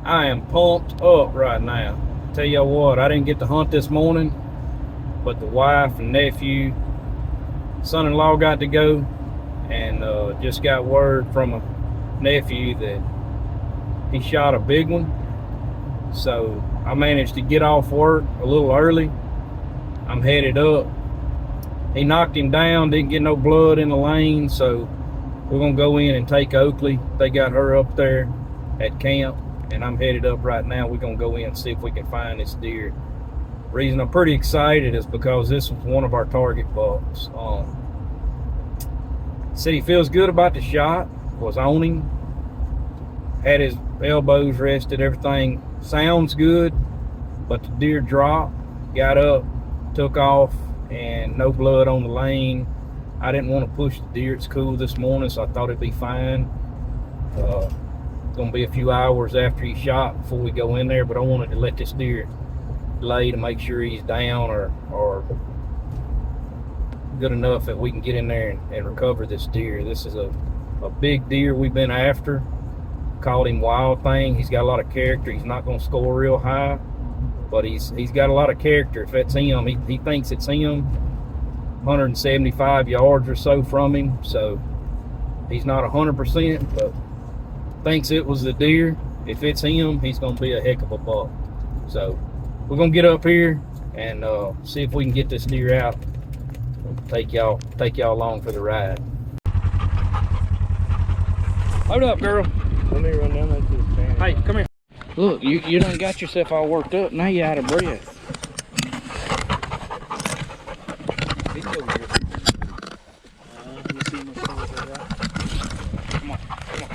I am pumped up right now. Tell you what, I didn't get to hunt this morning, but the wife and nephew, son-in-law got to go, and just got word from a nephew that he shot a big one. So I managed to get off work a little early. I'm headed up. He knocked him down, didn't get no blood in the lane, so we're gonna go in and take Oakley. They got her up there at camp, and I'm headed up right now. We're gonna go in and see if we can find this deer. The reason I'm pretty excited is because this was one of our target bucks. Said he feels good about the shot, was on him, had his elbows rested, everything sounds good, but the deer dropped, got up, took off, and no blood on the lane. I didn't want to push the deer. It's cool this morning, so I thought it'd be fine. It's gonna be a few hours after he shot before we go in there, but I wanted to let this deer lay to make sure he's down or good enough that we can get in there and recover this deer. This is a big deer we've been after. Called him Wild Thang. He's got a lot of character. He's not going to score real high, but he's got a lot of character. If that's him, he thinks it's him. 175 yards or so from him, so he's not 100%, but thinks it was the deer. If it's him, he's going to be a heck of a buck. So we're going to get up here and see if we can get this deer out. Take y'all along for the ride. Hold up, girl. Let me run down there to the stand. Hey, come here. Look, you done got yourself all worked up. Now you're out of breath. He's over here. You see my son over there? Come on, come on.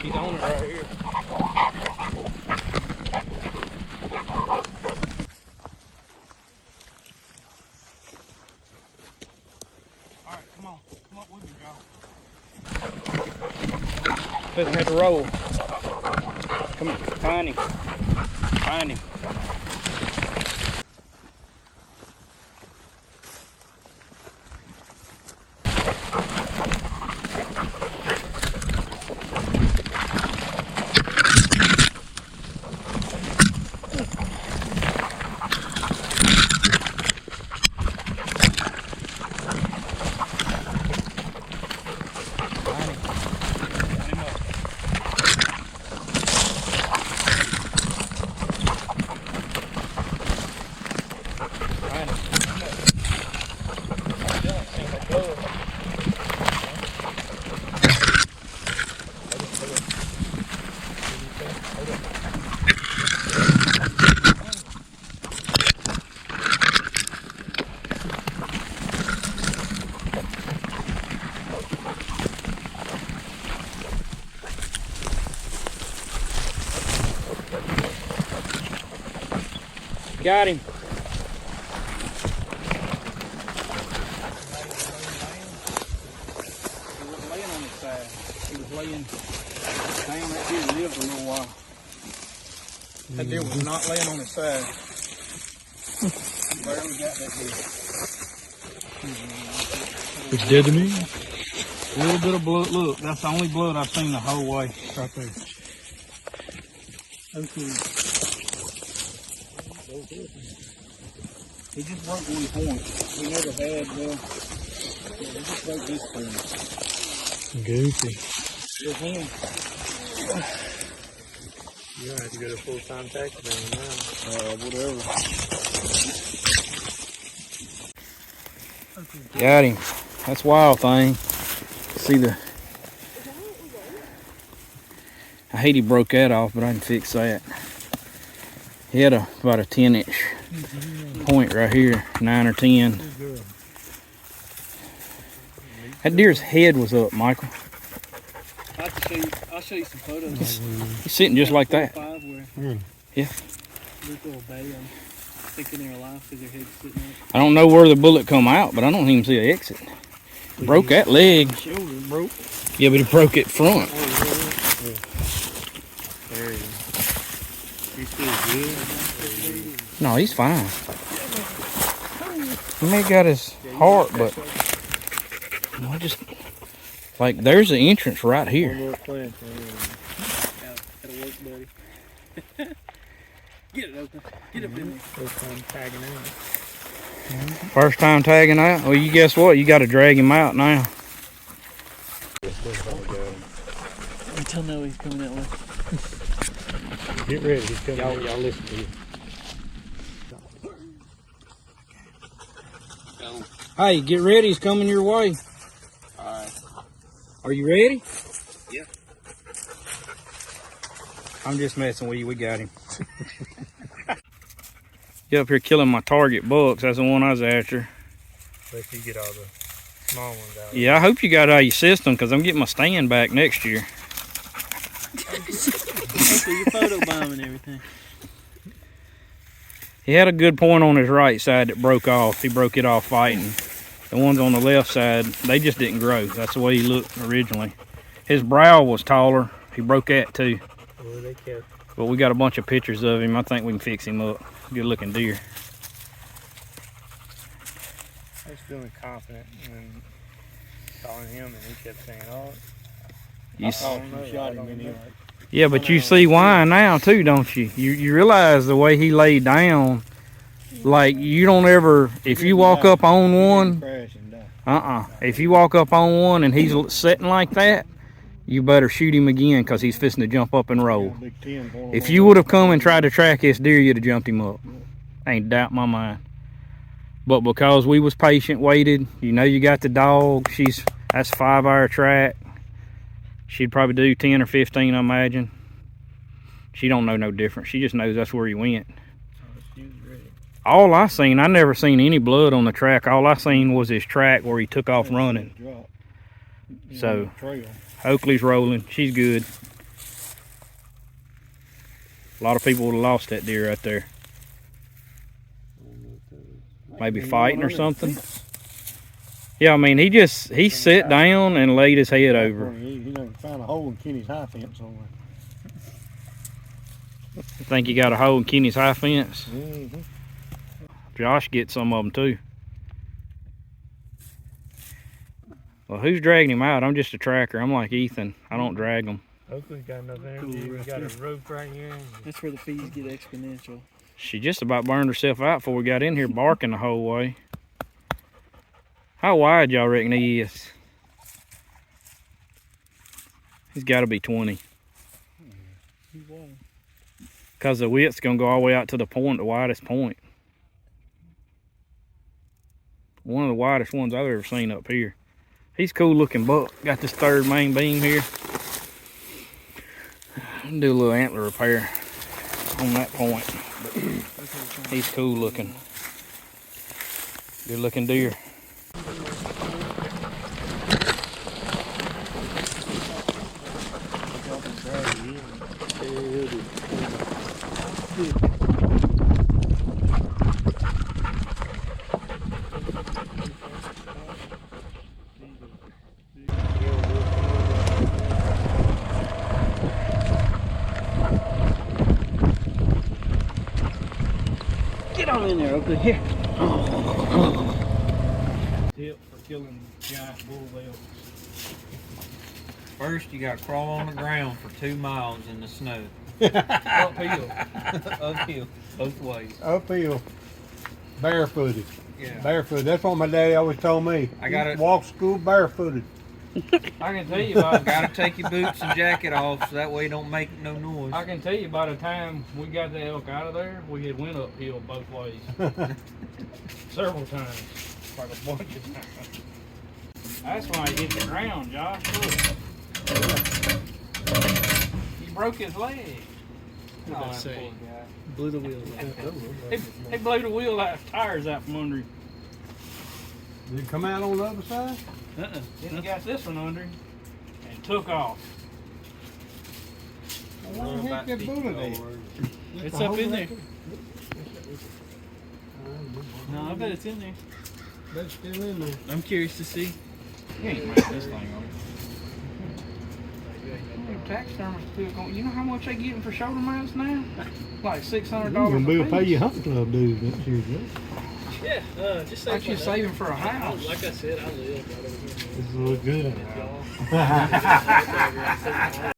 He's on it right here. Alright, come on with me, y'all. Doesn't have to roll. Come on, find him. Find him. Got him. He wasn't laying on his side. He was laying. Damn, that deer lived a little while. That deer was not laying on his side. I barely got that deer. It's dead to me. A little bit of blood. Look, that's the only blood I've seen the whole way. Right there. Okay. He just broke one point. We never had, he just broke this point. Goofy. With him. You don't have to go to full-time taxi now. Whatever. Got him. That's Wild Thing. See the... I hate he broke that off, but I can fix that. He had about a 10-inch point right here, 9 or 10. That deer's head was up, Michael. I'll show you some photos. He's sitting just like that. Yeah. Thinking they're alive because their head's sitting there. I don't know where the bullet come out, but I don't even see an exit. Broke that leg. Shoulder broke. Yeah, but he broke it front. Oh, yeah. There he is. He's still good. No, he's fine. He may got his heart, but I just like there's the entrance right here. One more plant. That'll work, buddy. Get it open. Get up in there. First time tagging out. First time tagging out. Well, you guess what? You got to drag him out now. Until now he's coming that way. Get ready. He's coming. Y'all listen to him. Hey, get ready. He's coming your way. Alright. Are you ready? Yeah. I'm just messing with you. We got him. You up here killing my target bucks. That's the one I was after. Let you get all the small ones out. Yeah, I hope you got it out of your system because I'm getting my stand back next year. Okay, your photo bomb and everything. He had a good point on his right side that broke off. He broke it off fighting. The ones on the left side, they just didn't grow. That's the way he looked originally. His brow was taller. He broke that too. Well, they kept. But we got a bunch of pictures of him. I think we can fix him up. Good looking deer. I was feeling confident and calling him, and he kept saying, "Oh, You shot him in here." Yeah, but you see why now too, don't you? You realize the way he laid down, like you don't ever, if you walk up on one, if you walk up on one and he's sitting like that, you better shoot him again because he's fixing to jump up and roll. If you would have come and tried to track this deer, you'd have jumped him up. Ain't doubt in my mind. But because we was patient, waited, you know you got the dog, that's a 5-hour track. She'd probably do 10 or 15, I imagine. She don't know no different. She just knows that's where he went. All I seen, I never seen any blood on the track. All I seen was his track where he took off running. So, Oakley's rolling. She's good. A lot of people would have lost that deer right there. Maybe fighting or something. Yeah, I mean, he sat down and laid his head over. He done found a hole in Kenny's high fence somewhere. Think you got a hole in Kenny's high fence? Mm-hmm. Josh gets some of them too. Well, who's dragging him out? I'm just a tracker. I'm like Ethan. I don't drag them. Oakley's got enough energy. We got a rope right here. That's where the fees get exponential. She just about burned herself out before we got in here barking the whole way. How wide y'all reckon he is? He's got to be 20. Because the width's going to go all the way out to the point, the widest point. One of the widest ones I've ever seen up here. He's a cool looking buck. Got this third main beam here. Do a little antler repair on that point. But he's cool looking. Good looking deer. Get on in there, Oakley. Here. Tip for killing giant bull elks. First, you got to crawl on the ground for 2 miles in the snow. Uphill. Uphill, both ways. Uphill. Barefooted. Yeah. Barefooted. That's what my daddy always told me. I gotta- walk to school barefooted. I can tell you about Got to take your boots and jacket off so that way you don't make no noise. I can tell you by the time we got the elk out of there, we had went uphill both ways. Several times. Like a bunch of times. That's why he hit the ground, Josh. Look. He broke his leg. What did I say? Blew the wheels out. He blew the wheel out, tires out from under him. Did it come out on the other side? Then he got this one under him and took off. Well, where the heck that bullet at? It's up in there. No, I bet it's in there. That's still in there. I'm curious to see. You ain't making this thing on. Taxidermist still going. You know how much they getting for shoulder mounts now? Like $600 You're gonna be able to pay a piece. your hunt club dues next year, Joe. Yeah, just That's you saving for a house. Like I said, I live right over here. This is look good. Y'all.